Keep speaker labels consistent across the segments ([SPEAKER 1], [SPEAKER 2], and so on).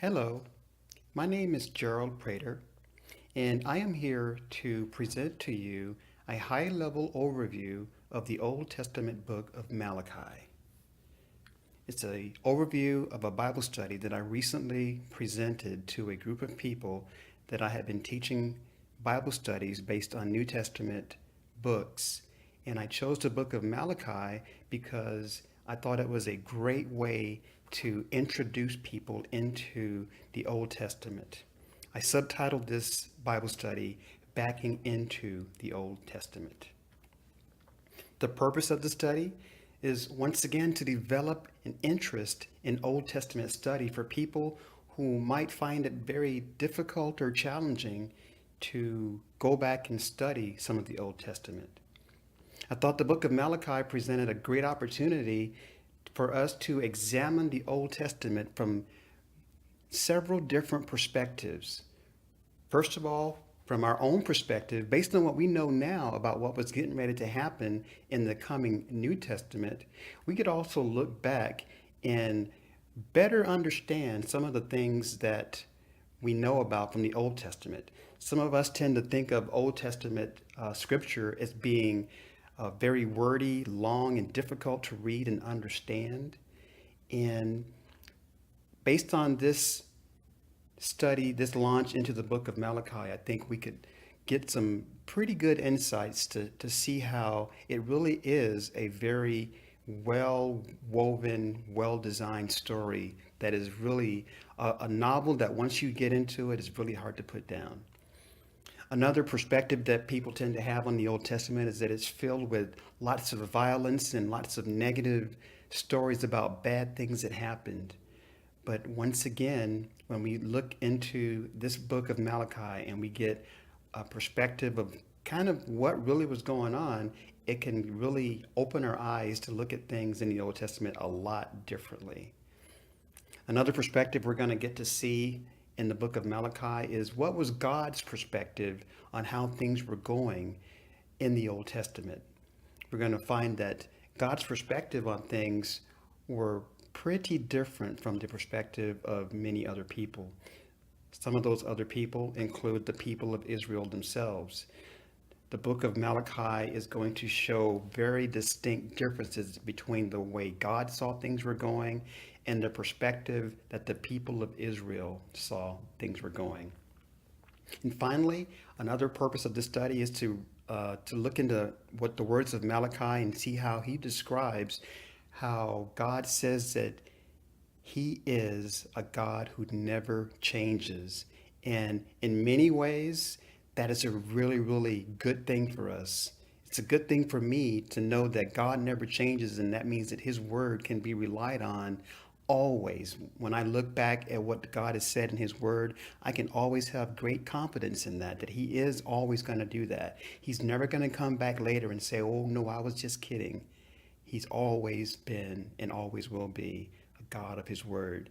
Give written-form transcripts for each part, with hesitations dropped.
[SPEAKER 1] Hello, my name is Gerald Prater, and I am here to present to you a high-level overview of the Old Testament book of Malachi. It's an overview of a Bible study that I recently presented to a group of people that I have been teaching Bible studies based on New Testament books. And I chose the book of Malachi because I thought it was a great way to introduce people into the Old Testament. I subtitled this Bible study, Backing into the Old Testament. The purpose of the study is once again to develop an interest in Old Testament study for people who might find it very difficult or challenging to go back and study some of the Old Testament. I thought the book of Malachi presented a great opportunity for us to examine the Old Testament from several different perspectives. First of all, from our own perspective, based on what we know now about what was getting ready to happen in the coming New Testament, we could also look back and better understand some of the things that we know about from the Old Testament. Some of us tend to think of Old Testament scripture as being very wordy, long, and difficult to read and understand. And based on this study, this launch into the book of Malachi, I think we could get some pretty good insights to see how it really is a very well woven, well designed story that is really a novel that once you get into it, is really hard to put down. Another perspective that people tend to have on the Old Testament is that it's filled with lots of violence and lots of negative stories about bad things that happened. But once again, when we look into this book of Malachi and we get a perspective of kind of what really was going on, it can really open our eyes to look at things in the Old Testament a lot differently. Another perspective we're going to get to see in the book of Malachi is what was God's perspective on how things were going in the Old Testament. We're going to find that God's perspective on things were pretty different from the perspective of many other people. Some of those other people include the people of Israel themselves. The book of Malachi is going to show very distinct differences between the way God saw things were going and the perspective that the people of Israel saw things were going. And finally, another purpose of this study is to look into what the words of Malachi and see how he describes how God says that he is a God who never changes. And in many ways, that is a really, really good thing for us. It's a good thing for me to know that God never changes, and that means that his word can be relied on always. When I look back at what God has said in his word, I can always have great confidence in that he is always going to do that. He's never going to come back later and say, oh, no, I was just kidding. He's always been and always will be a God of his word.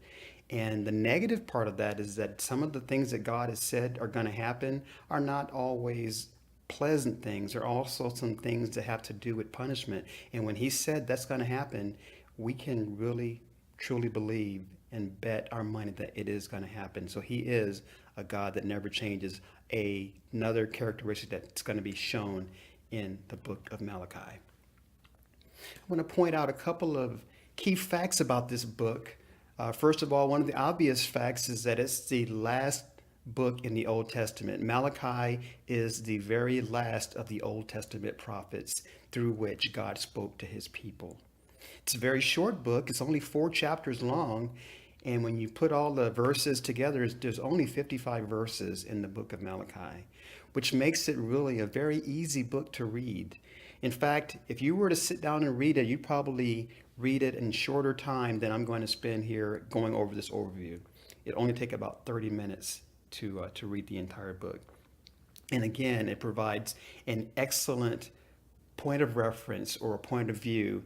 [SPEAKER 1] And the negative part of that is that some of the things that God has said are going to happen are not always pleasant things. There are also some things that have to do with punishment. And when he said that's going to happen, we can really, truly believe and bet our money that it is going to happen. So he is a God that never changes. Another characteristic that's going to be shown in the book of Malachi. I want to point out a couple of key facts about this book. First of all, one of the obvious facts is that it's the last book in the Old Testament. Malachi is the very last of the Old Testament prophets through which God spoke to his people. It's a very short book. It's only 4 chapters long. And when you put all the verses together, there's only 55 verses in the book of Malachi, which makes it really a very easy book to read. In fact, if you were to sit down and read it, you'd probably read it in shorter time than I'm going to spend here going over this overview. It only take about 30 minutes to read the entire book. And again, it provides an excellent point of reference or a point of view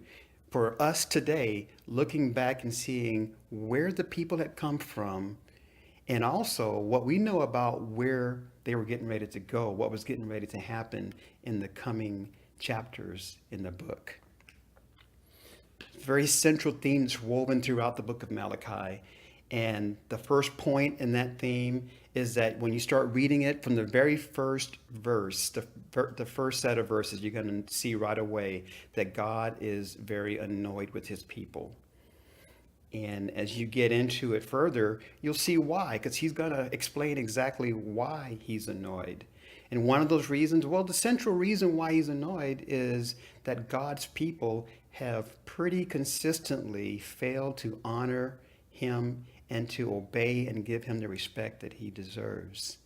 [SPEAKER 1] for us today, looking back and seeing where the people had come from and also what we know about where they were getting ready to go, what was getting ready to happen in the coming chapters in the book. Very central themes woven throughout the book of Malachi. And the first point in that theme is that when you start reading it from the very first verse, the first set of verses, you're going to see right away that God is very annoyed with his people. And as you get into it further, you'll see why, because he's going to explain exactly why he's annoyed. And one of those reasons, well, the central reason why he's annoyed is that God's people have pretty consistently failed to honor him and to obey and give him the respect that he deserves.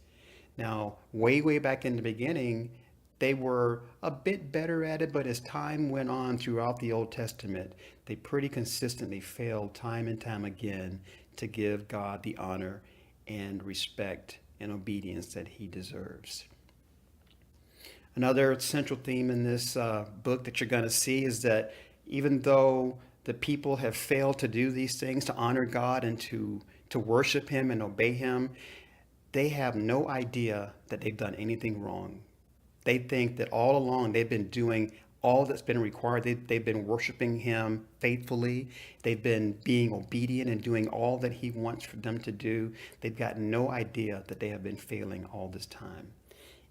[SPEAKER 1] Now, way back in the beginning, they were a bit better at it, but as time went on throughout the Old Testament, they pretty consistently failed time and time again to give God the honor and respect and obedience that he deserves. Another central theme in this book that you're going to see is that even though the people have failed to do these things, to honor God and to worship him and obey him, they have no idea that they've done anything wrong. They think that all along they've been doing all that's been required. They've been worshiping him faithfully. They've been being obedient and doing all that he wants for them to do. They've got no idea that they have been failing all this time.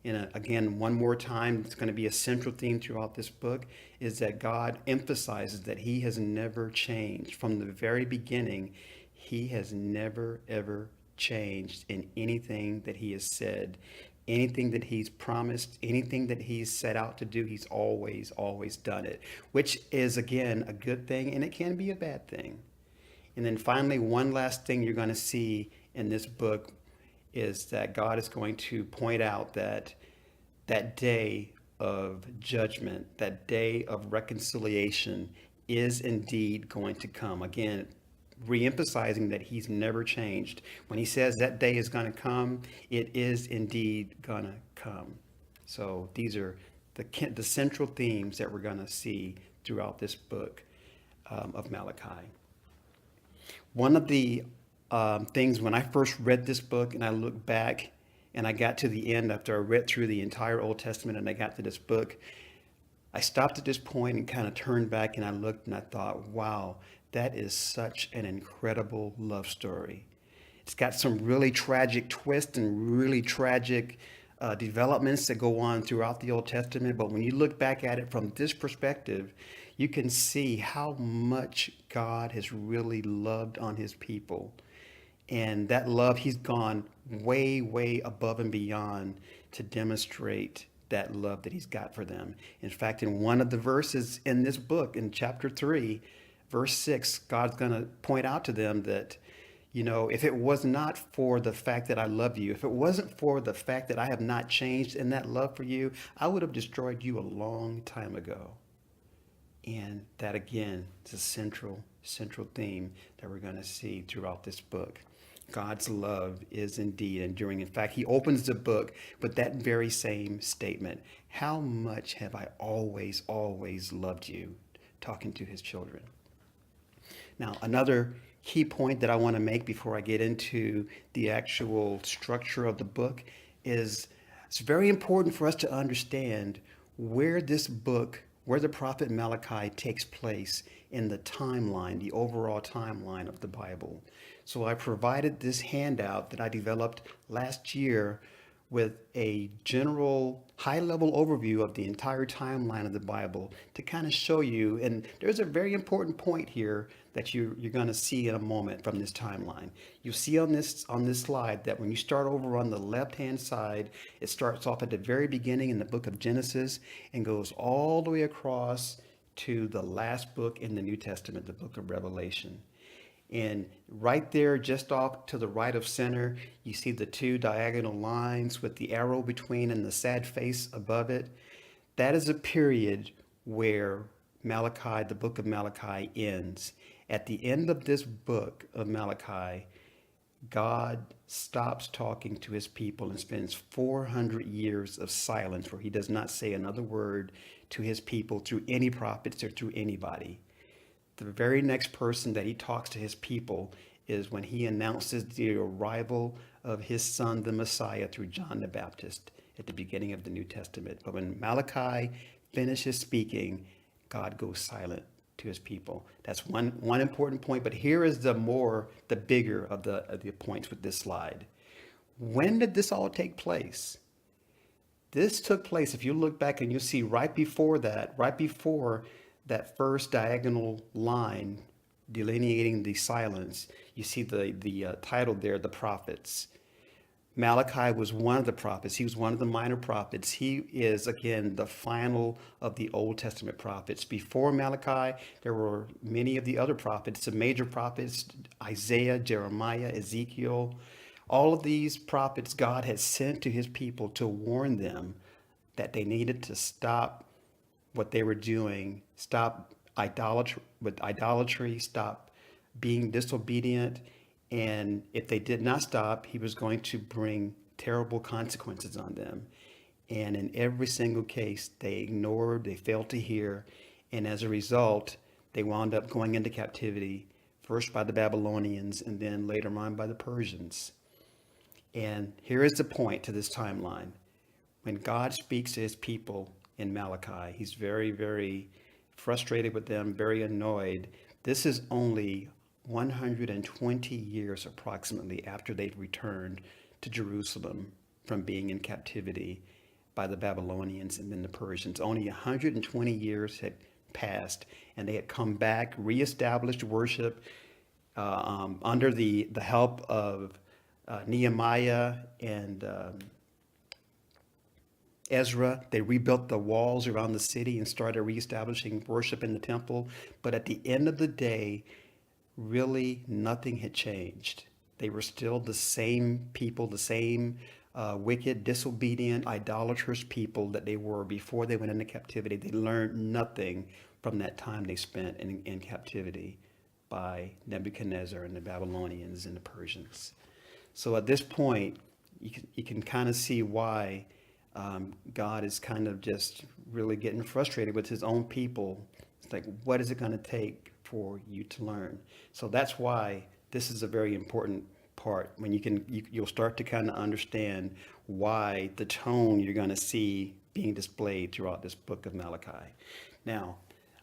[SPEAKER 1] And again, one more time, it's going to be a central theme throughout this book, is that God emphasizes that he has never changed. From the very beginning, he has never, ever changed in anything that he has said, anything that he's promised, anything that he's set out to do. He's always done it, which is, again, a good thing, and it can be a bad thing. And then finally, one last thing you're going to see in this book is that God is going to point out that that day of judgment, that day of reconciliation is indeed going to come. Again, re-emphasizing that he's never changed. When he says that day is going to come, it is indeed going to come. So these are the central themes that we're going to see throughout this book of Malachi. One of the things when I first read this book and I look back and I got to the end after I read through the entire Old Testament and I got to this book, I stopped at this point and kind of turned back and I looked and I thought, wow, that is such an incredible love story. It's got some really tragic twists and really tragic developments that go on throughout the Old Testament. But when you look back at it from this perspective, you can see how much God has really loved on his people. And that love, he's gone way above and beyond to demonstrate that love that he's got for them. In fact, in one of the verses in this book, in chapter 3, verse 6, God's going to point out to them that, you know, if it was not for the fact that I love you, if it wasn't for the fact that I have not changed in that love for you, I would have destroyed you a long time ago. And that, again, is a central theme that we're going to see throughout this book. God's love is indeed enduring. In fact, he opens the book with that very same statement. How much have I always loved you? Talking to his children. Now, another key point that I want to make before I get into the actual structure of the book is it's very important for us to understand where this book, where the prophet Malachi takes place in the timeline, the overall timeline of the Bible. So I provided this handout that I developed last year with a general high-level overview of the entire timeline of the Bible to kind of show you, and there's a very important point here that you're going to see in a moment from this timeline. You'll see on this slide that when you start over on the left-hand side, it starts off at the very beginning in the book of Genesis and goes all the way across to the last book in the New Testament, the book of Revelation. And right there, just off to the right of center, you see the two diagonal lines with the arrow between and the sad face above it. That is a period where Malachi, the book of Malachi, ends. At the end of this book of Malachi, God stops talking to his people and spends 400 years of silence where he does not say another word to his people through any prophets or through anybody. The very next person that he talks to his people is when he announces the arrival of his son, the Messiah, through John the Baptist at the beginning of the New Testament. But when Malachi finishes speaking, God goes silent to his people. That's one important point. But here is the bigger of the points with this slide. When did this all take place? This took place, if you look back and you see right before that first diagonal line delineating the silence, you see the title there, the prophets. Malachi was one of the prophets. He was one of the minor prophets. He is, again, the final of the Old Testament prophets. Before Malachi, there were many of the other prophets, the major prophets, Isaiah, Jeremiah, Ezekiel. All of these prophets God had sent to his people to warn them that they needed to stop what they were doing, stop idolatry, stop being disobedient. And if they did not stop, he was going to bring terrible consequences on them. And in every single case, they ignored, they failed to hear. And as a result, they wound up going into captivity, first by the Babylonians and then later on by the Persians. And here is the point to this timeline. When God speaks to his people in Malachi, he's very, very frustrated with them, very annoyed. This is only 120 years approximately after they'd returned to Jerusalem from being in captivity by the Babylonians and then the Persians. Only 120 years had passed, and they had come back, reestablished worship under the help of Nehemiah and Ezra. They rebuilt the walls around the city and started reestablishing worship in the temple. But at the end of the day, really nothing had changed. They were still the same people, the same wicked, disobedient, idolatrous people that they were before they went into captivity. They learned nothing from that time they spent in captivity by Nebuchadnezzar and the Babylonians and the Persians. So at this point, you can kind of see why God is kind of just really getting frustrated with his own people. It's like, what is it going to take for you to learn? So that's why this is a very important part. When you'll start to kind of understand why the tone you're going to see being displayed throughout this book of Malachi. Now,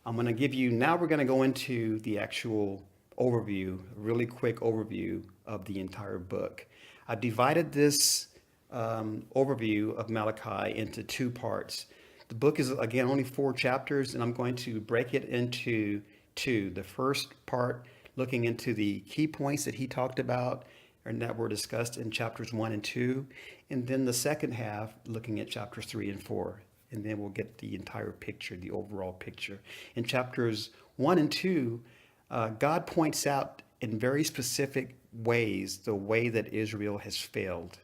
[SPEAKER 1] we're going to go into the actual overview, a really quick overview of the entire book. I've divided this overview of Malachi into two parts. The book is, again, only 4 chapters, and I'm going to break it into 2. The first part, looking into the key points that he talked about and that were discussed in chapters 1 and 2. And then the second half, looking at chapters 3 and 4. And then we'll get the entire picture, the overall picture. In chapters 1 and 2, God points out in very specific ways the way that Israel has failed.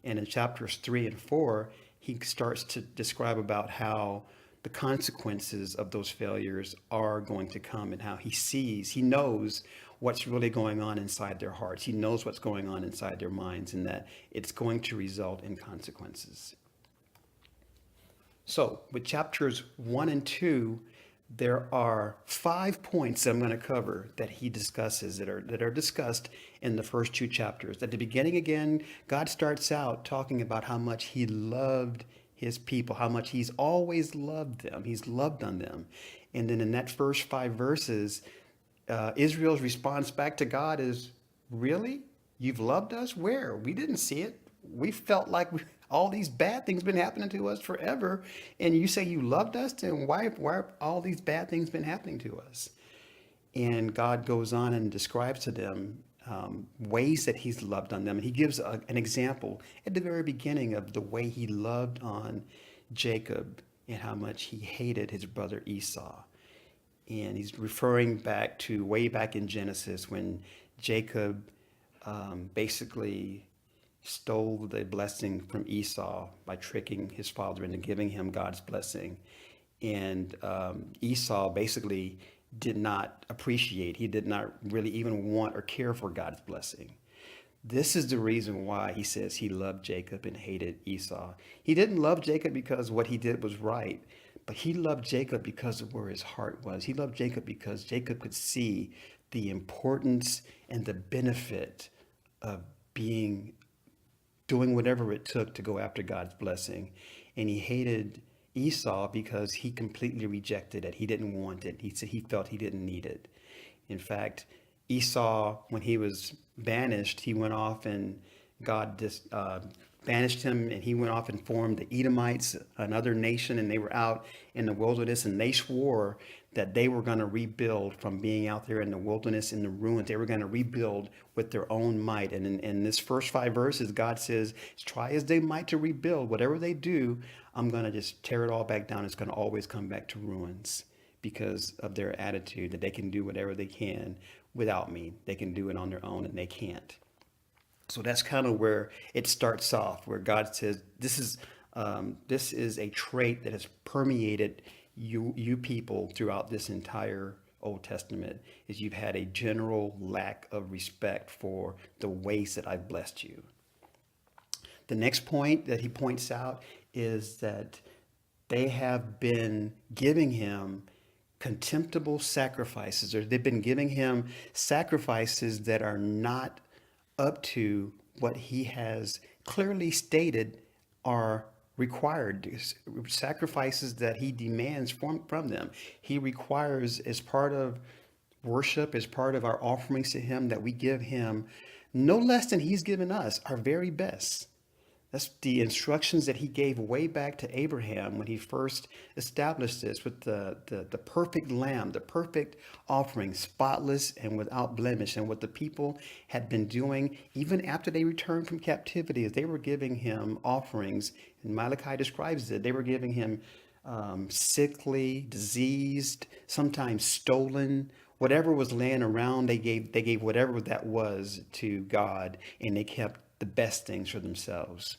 [SPEAKER 1] And in chapters 3 and 4, he starts to describe about how the consequences of those failures are going to come and how he knows what's really going on inside their hearts. He knows what's going on inside their minds and that it's going to result in consequences. So with chapters 1 and 2, there are 5 points that I'm going to cover that he discusses that are discussed in the first 2 chapters. At the beginning, again, God starts out talking about how much he loved his people, how much he's always loved them. He's loved on them. And then in that first 5 verses, Israel's response back to God is, really? You've loved us? Where? We didn't see it. We felt like all these bad things been happening to us forever. And you say you loved us? Then why have all these bad things been happening to us? And God goes on and describes to them ways that he's loved on them. And he gives an example at the very beginning of the way he loved on Jacob and how much he hated his brother Esau. And he's referring back to way back in Genesis when Jacob basically stole the blessing from Esau by tricking his father into giving him God's blessing. And Esau basically did not appreciate, he did not really even want or care for God's blessing. This is the reason why he says he loved Jacob and hated Esau. He didn't love Jacob because what he did was right, but he loved Jacob because of where his heart was. He loved Jacob because Jacob could see the importance and the benefit of doing whatever it took to go after God's blessing. And he hated Esau because he completely rejected it. He didn't want it. He said he felt he didn't need it. In fact, Esau, when he was banished, he went off and God just banished him, and he went off and formed the Edomites, another nation, and they were out in the wilderness, and they swore that they were going to rebuild from being out there in the wilderness in the ruins. They were going to rebuild with their own might. And in this first 5 verses, God says, try as they might to rebuild, whatever they do, I'm going to just tear it all back down. It's going to always come back to ruins because of their attitude that they can do whatever they can without me. They can do it on their own, and they can't. So that's kind of where it starts off, where God says, this is a trait that has permeated you people throughout this entire Old Testament, is you've had a general lack of respect for the ways that I've blessed you. The next point that he points out is that they have been giving him contemptible sacrifices, or they've been giving him sacrifices that are not up to what he has clearly stated are required, sacrifices that he demands from them. He requires, as part of worship, as part of our offerings to him, that we give him no less than he's given us, our very best. That's the instructions that he gave way back to Abraham when he first established this, with the perfect lamb, the perfect offering, spotless and without blemish. And what the people had been doing, even after they returned from captivity, is they were giving him offerings. And Malachi describes it. They were giving him sickly, diseased, sometimes stolen, whatever was laying around. They gave whatever that was to God, and they kept the best things for themselves.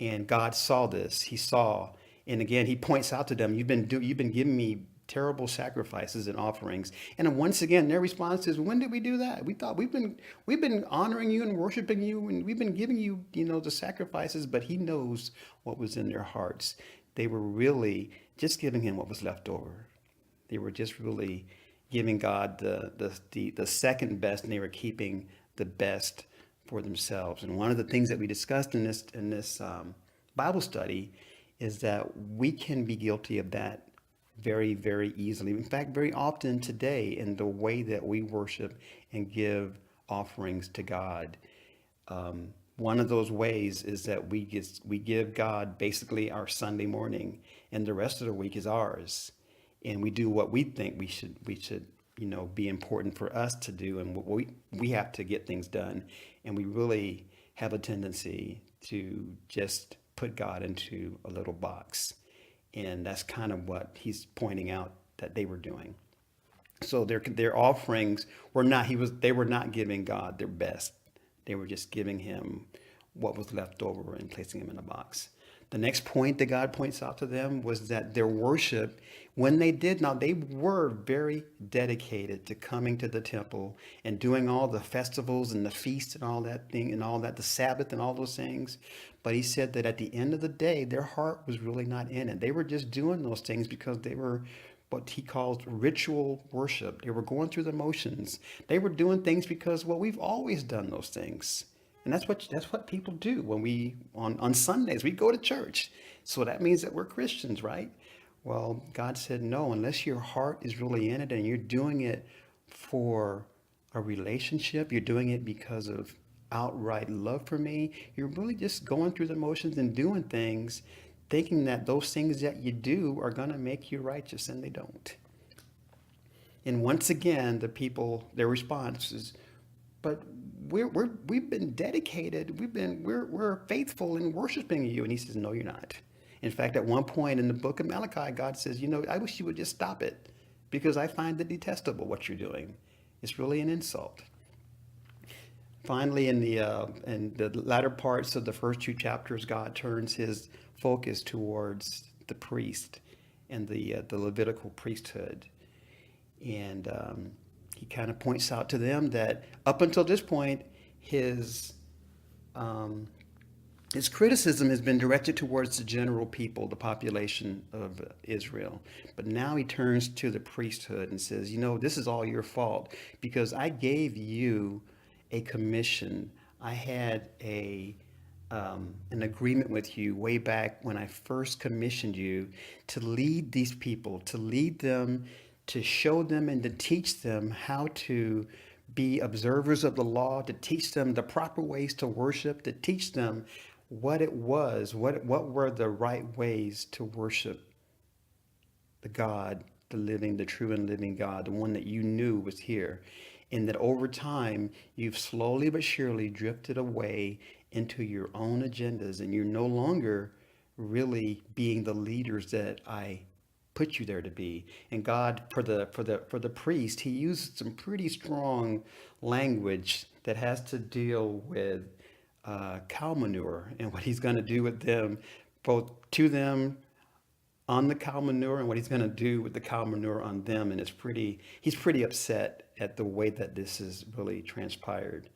[SPEAKER 1] And God saw this. He saw, and again, he points out to them, you've been giving me terrible sacrifices and offerings. And then once again, their response is, when did we do that? We thought we've been honoring you and worshiping you, and we've been giving you, the sacrifices. But he knows what was in their hearts. They were really just giving him what was left over. They were just really giving God the second best, and they were keeping the best for themselves. And one of the things that we discussed in this Bible study is that we can be guilty of that very, very easily. In fact, very often today, in the way that we worship and give offerings to God. One of those ways is that we give God basically our Sunday morning, and the rest of the week is ours. And we do what we think we should be important for us to do, and what we have to get things done. And we really have a tendency to just put God into a little box. And that's kind of what he's pointing out that they were doing. So their offerings they were not giving God their best. They were just giving him what was left over and placing him in a box. The next point that God points out to them was that their worship, when they were very dedicated to coming to the temple and doing all the festivals and the feasts and all that thing and all that, the Sabbath and all those things. But he said that at the end of the day, their heart was really not in it. They were just doing those things because they were what he calls ritual worship. They were going through the motions. They were doing things because, well, we've always done those things. And that's what people do when we, on Sundays, we go to church. So that means that we're Christians, right? Well, God said, no, unless your heart is really in it and you're doing it for a relationship, you're doing it because of outright love for me, you're really just going through the motions and doing things, thinking that those things that you do are going to make you righteous, and they don't. And once again, their response is, but we've been dedicated. We're faithful in worshiping you. And he says, no, you're not. In fact, at one point in the book of Malachi, God says, I wish you would just stop it, because I find it detestable what you're doing. It's really an insult. Finally, in the latter parts of the first 2 chapters, God turns his focus towards the priest and the Levitical priesthood. And he kind of points out to them that up until this point, his criticism has been directed towards the general people, the population of Israel. But now he turns to the priesthood and says, this is all your fault, because I gave you a commission. I had a an agreement with you way back when I first commissioned you to lead these people, to lead them, to show them and to teach them how to be observers of the law, to teach them the proper ways to worship, to teach them what it was, what were the right ways to worship the God, the living, the true and living God, the one that you knew was here. And that over time, you've slowly but surely drifted away into your own agendas, and you're no longer really being the leaders that I put you there to be. And God, for the priest, he used some pretty strong language that has to deal with cow manure and what he's going to do with them, both to them on the cow manure and what he's going to do with the cow manure on them. And he's pretty upset at the way that this has really transpired.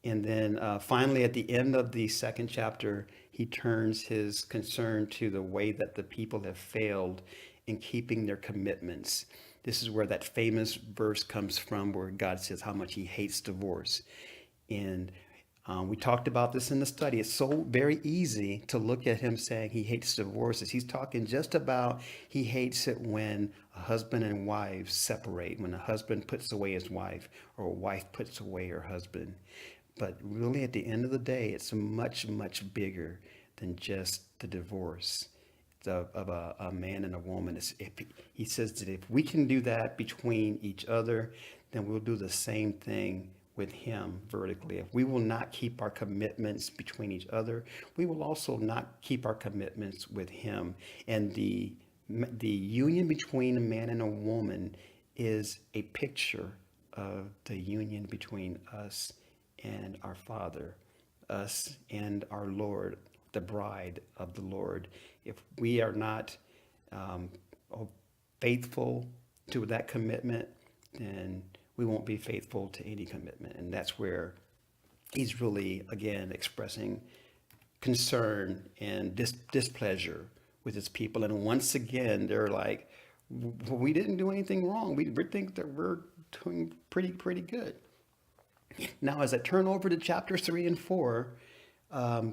[SPEAKER 1] And then finally, at the end of the second chapter, he turns his concern to the way that the people have failed in keeping their commitments. This is where that famous verse comes from where God says how much he hates divorce. And we talked about this in the study. It's so very easy to look at him saying he hates divorces. He's talking just about he hates it when a husband and wife separate, when a husband puts away his wife or a wife puts away her husband. But really, at the end of the day, it's much, much bigger than just the divorce of a man and a woman. He says that if we can do that between each other, then we'll do the same thing with him vertically. If we will not keep our commitments between each other, we will also not keep our commitments with him. And the union between a man and a woman is a picture of the union between us and our Father, us and our Lord, the bride of the Lord. If we are not um, faithful to that commitment, then we won't be faithful to any commitment. And that's where he's really, again, expressing concern and displeasure with his people. And once again, they're like, we didn't do anything wrong. We think that we're doing pretty good. Now, as I turn over to chapters 3 and 4,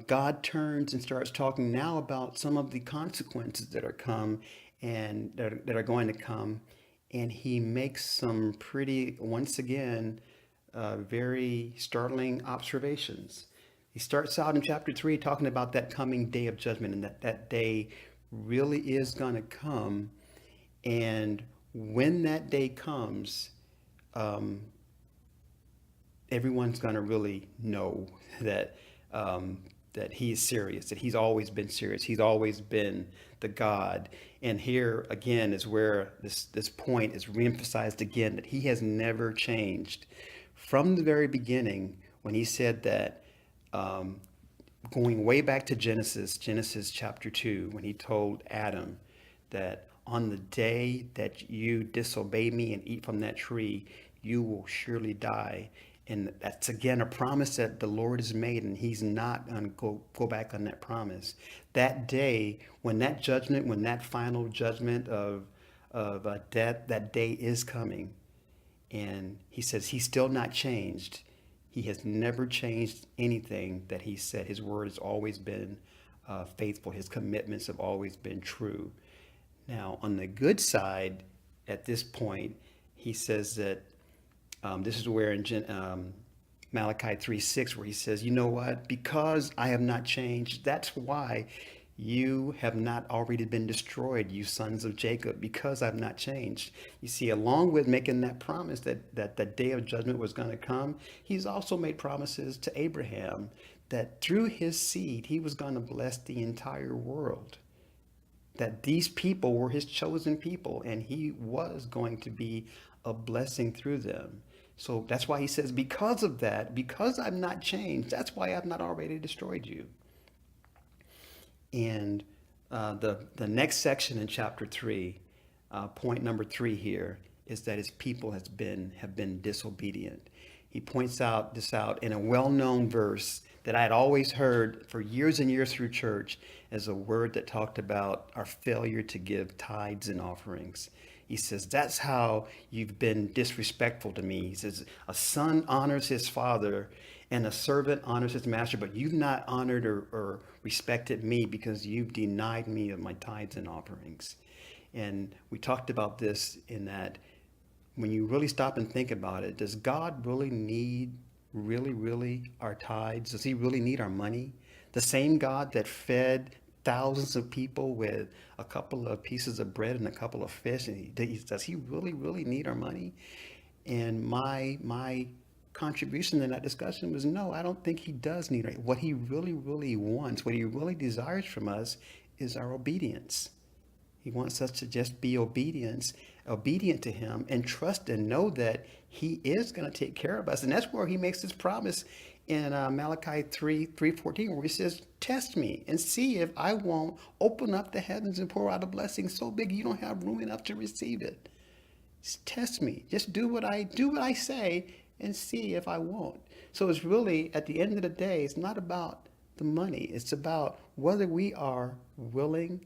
[SPEAKER 1] God turns and starts talking now about some of the consequences that are come and that are going to come. And he makes some pretty, once again, very startling observations. He starts out in chapter 3 talking about that coming day of judgment and that day really is going to come. And when that day comes, um, everyone's going to really know that that he's serious, that he's always been serious. He's always been the God. And here again is where this point is reemphasized again, that he has never changed. From the very beginning, when he said that, going way back to Genesis chapter 2, when he told Adam that on the day that you disobey me and eat from that tree, you will surely die. And that's again a promise that the Lord has made, and he's not going to go back on that promise. That day, when that judgment, when that final judgment of death, that day is coming. And he says he's still not changed. He has never changed anything that he said. His word has always been faithful. His commitments have always been true. Now, on the good side, at this point, he says that this is where in Malachi 3:6, where he says, you know what? Because I have not changed, that's why you have not already been destroyed, you sons of Jacob, because I've not changed. You see, along with making that promise that the day of judgment was going to come, he's also made promises to Abraham that through his seed, he was going to bless the entire world. That these people were his chosen people, and he was going to be a blessing through them. So that's why he says, because of that, because I've not changed, that's why I've not already destroyed you. And the next section in chapter 3, point number 3 here, is that his people have been disobedient. He points this out in a well-known verse that I had always heard for years and years through church as a word that talked about our failure to give tithes and offerings. He says, that's how you've been disrespectful to me. He says, a son honors his father and a servant honors his master, but you've not honored or respected me because you've denied me of my tithes and offerings. And we talked about this in that when you really stop and think about it, does God really need really our tithes? Does he really need our money? The same God that fed thousands of people with a couple of pieces of bread and a couple of fish, and does he really need our money? And my contribution in that discussion was no, I don't think he does need it. What he really wants, what he really desires from us is our obedience. He wants us to just be obedient to him and trust and know that he is going to take care of us. And that's where he makes this promise in Malachi 3:14, where he says, test me and see if I won't open up the heavens and pour out a blessing so big you don't have room enough to receive it. Just test me. Just do what I say and see if I won't. So it's really, at the end of the day, it's not about the money. It's about whether we are willing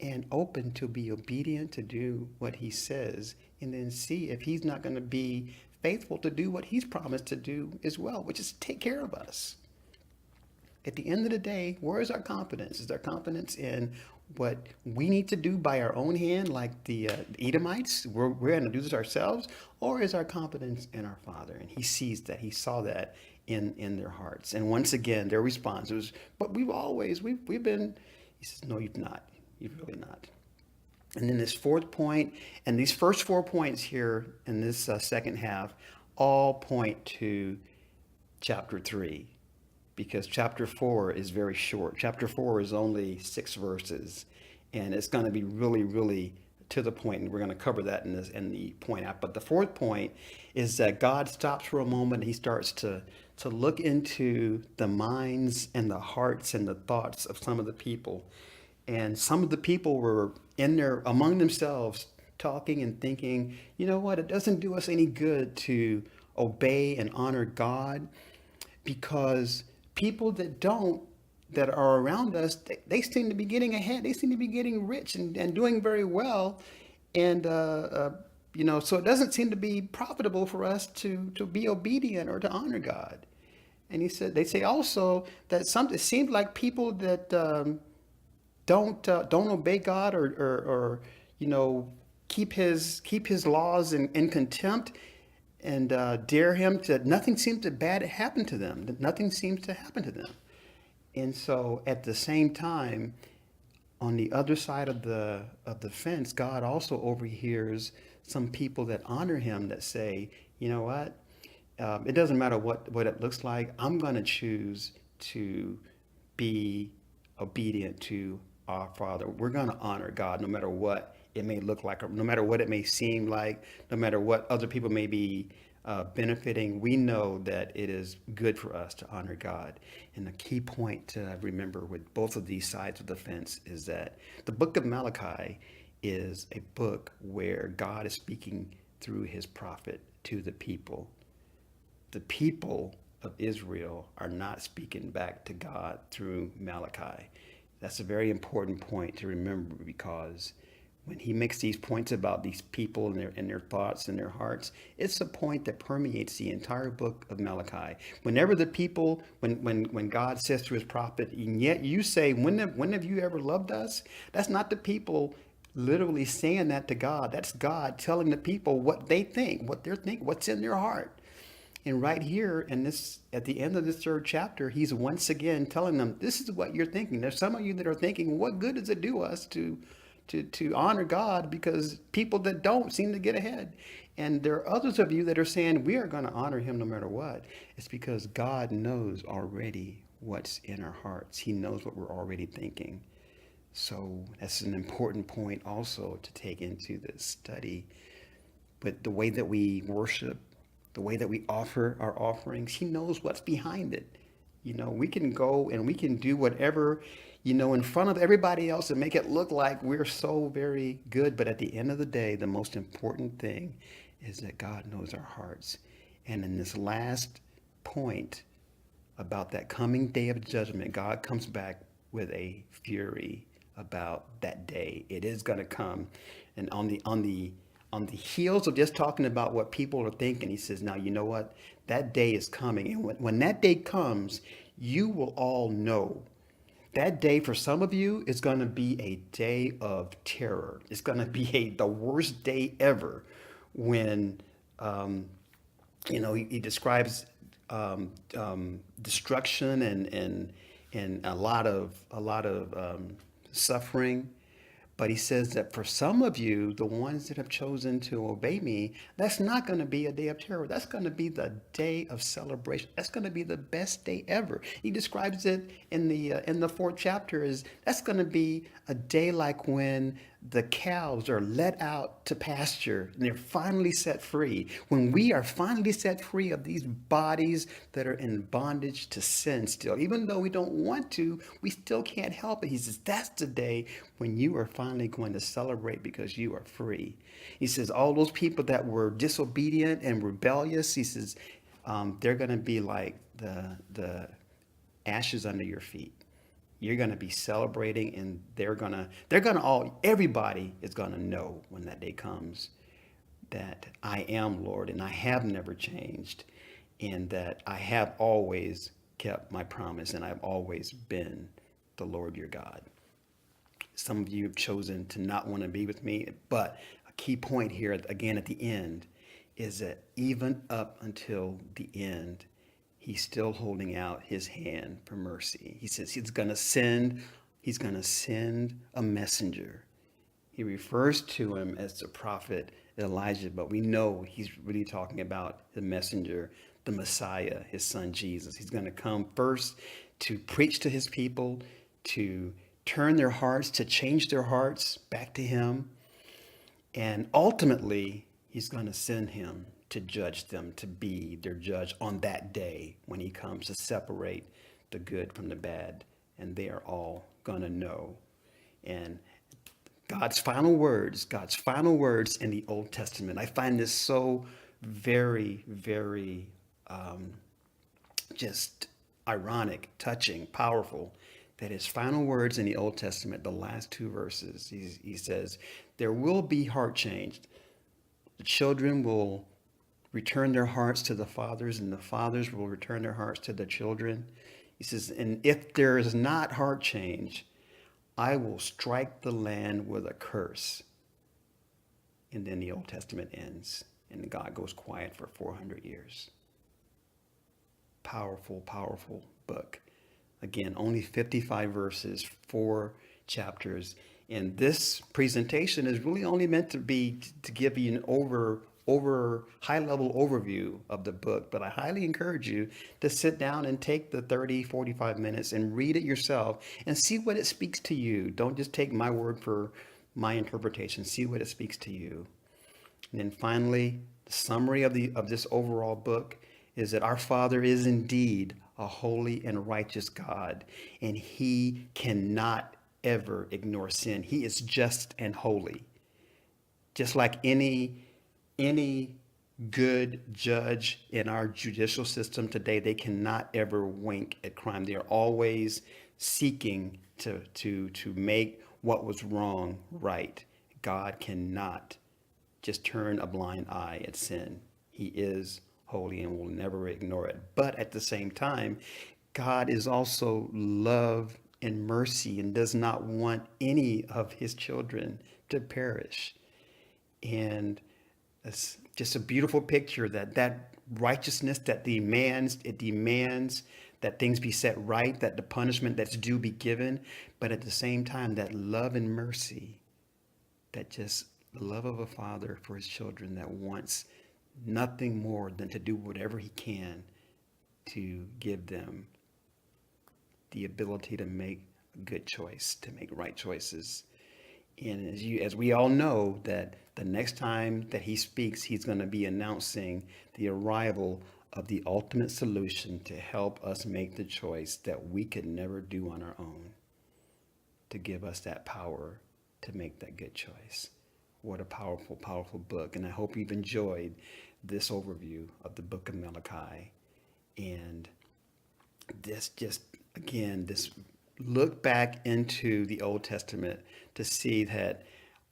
[SPEAKER 1] and open to be obedient to do what he says, and then see if he's not going to be faithful to do what he's promised to do as well, which is take care of us. At the end of the day, where is our confidence? Is our confidence in what we need to do by our own hand, like the Edomites? We're going to do this ourselves, or is our confidence in our Father? And he sees that. He saw that in their hearts. And once again, their response was, "But we've been." He says, "No, you've not. You've really not." And then this fourth point, and these first 4 points here in this second half, all point to chapter 3. Because chapter 4 is very short. Chapter 4 is only 6 verses, and it's going to be really to the point, and we're going to cover that in the point out. But the fourth point is that God stops for a moment and he starts to look into the minds and the hearts and the thoughts of some of the people. And some of the people were in there among themselves talking and thinking, you know what, it doesn't do us any good to obey and honor God, because people that are around us, they seem to be getting ahead. They seem to be getting rich and doing very well. And, so it doesn't seem to be profitable for us to be obedient or to honor God. And they say also that it seems like people that don't obey God or keep his laws in contempt and dare him to, nothing seems to bad happen to them. Nothing seems to happen to them. And so at the same time, on the other side of the fence, God also overhears some people that honor him that say, you know what, it doesn't matter what it looks like. I'm going to choose to be obedient to our Father. We're going to honor God no matter what it may look like, or no matter what it may seem like, no matter what other people may be benefiting. We know that it is good for us to honor God. And the key point to remember with both of these sides of the fence is that the book of Malachi is a book where God is speaking through his prophet to the people. The people of Israel are not speaking back to God through Malachi. That's a very important point to remember, because when he makes these points about these people and their thoughts and their hearts, it's a point that permeates the entire book of Malachi. Whenever the people, when God says to his prophet, and yet you say, when have you ever loved us? That's not the people literally saying that to God. That's God telling the people what they think, what they're thinking, what's in their heart. And right here in this, at the end of this third chapter, he's once again telling them, this is what you're thinking. There's some of you that are thinking, what good does it do us to honor God, because people that don't seem to get ahead. And there are others of you that are saying we are going to honor him no matter what. It's because God knows already what's in our hearts. He knows what we're already thinking. So that's an important point also to take into this study. But the way that we worship, the way that we offer our offerings, he knows what's behind it. We can go and we can do whatever, in front of everybody else and make it look like we're so very good. But at the end of the day, the most important thing is that God knows our hearts. And in this last point about that coming day of judgment, God comes back with a fury about that day. It is going to come. And on the on the heels of just talking about what people are thinking, he says, now, you know what? That day is coming. And when that day comes, you will all know. That day for some of you is going to be a day of terror. It's going to be the worst day ever when, um, he describes destruction and a lot of suffering. But he says that for some of you, the ones that have chosen to obey me, that's not going to be a day of terror. That's going to be the day of celebration. That's going to be the best day ever. He describes it in the fourth chapter as that's going to be a day like when the cows are let out to pasture and they're finally set free. When we are finally set free of these bodies that are in bondage to sin still, even though we don't want to, we still can't help it. He says, that's the day when you are finally going to celebrate because you are free. He says, all those people that were disobedient and rebellious, he says, they're going to be like the ashes under your feet. You're going to be celebrating, and everybody is going to know when that day comes that I am Lord and I have never changed, and that I have always kept my promise and I've always been the Lord your God. Some of you have chosen to not want to be with me, but a key point here again at the end is that even up until the end, he's still holding out his hand for mercy. He says he's going to send a messenger. He refers to him as the prophet Elijah, but we know he's really talking about the messenger, the Messiah, his son Jesus. He's going to come first to preach to his people, to turn their hearts, to change their hearts back to him. And ultimately, he's going to send him to judge them, to be their judge on that day when he comes to separate the good from the bad. And they are all going to know. And God's final words in the Old Testament. I find this so very, very just ironic, touching, powerful, that his final words in the Old Testament, the last two verses, he says, there will be heart change. The children will return their hearts to the fathers, and the fathers will return their hearts to the children. He says, and if there is not heart change, I will strike the land with a curse. And then the Old Testament ends, and God goes quiet for 400 years. Powerful, powerful book. Again, only 55 verses, 4 chapters. And this presentation is really only meant to give you an over high level overview of the book, but I highly encourage you to sit down and take the 30-45 minutes and read it yourself and see what it speaks to you. Don't just take my word for my interpretation. See what it speaks to you. And then finally, the summary of this overall book is that our Father is indeed a holy and righteous God, and he cannot ever ignore sin. He is just and holy. Just like any good judge in our judicial system today, they cannot ever wink at crime. They are always seeking to make what was wrong right. God cannot just turn a blind eye at sin. He is holy and will never ignore it. But at the same time, God is also love and mercy and does not want any of his children to perish. And it's just a beautiful picture that righteousness that demands that things be set right, that the punishment that's due be given, but at the same time, that love and mercy, that just the love of a father for his children that wants nothing more than to do whatever he can to give them the ability to make a good choice, to make right choices. And as we all know, that the next time that he speaks, he's going to be announcing the arrival of the ultimate solution to help us make the choice that we could never do on our own, to give us that power to make that good choice. What a powerful, powerful book. And I hope you've enjoyed this overview of the Book of Malachi. And this look back into the Old Testament to see that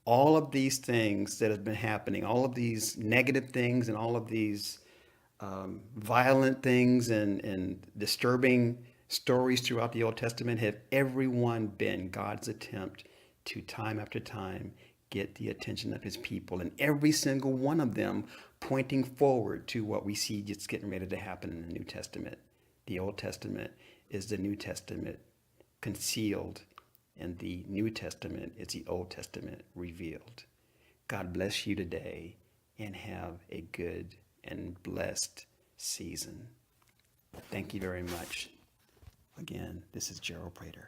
[SPEAKER 1] all of these things that have been happening, all of these negative things and all of these violent things and disturbing stories throughout the Old Testament have everyone been God's attempt to time after time get the attention of his people. And every single one of them pointing forward to what we see just getting ready to happen in the New Testament. The Old Testament is the New Testament concealed, and the New Testament is the Old Testament revealed. God bless you today and have a good and blessed season. Thank you very much. Again, this is Gerald Prater.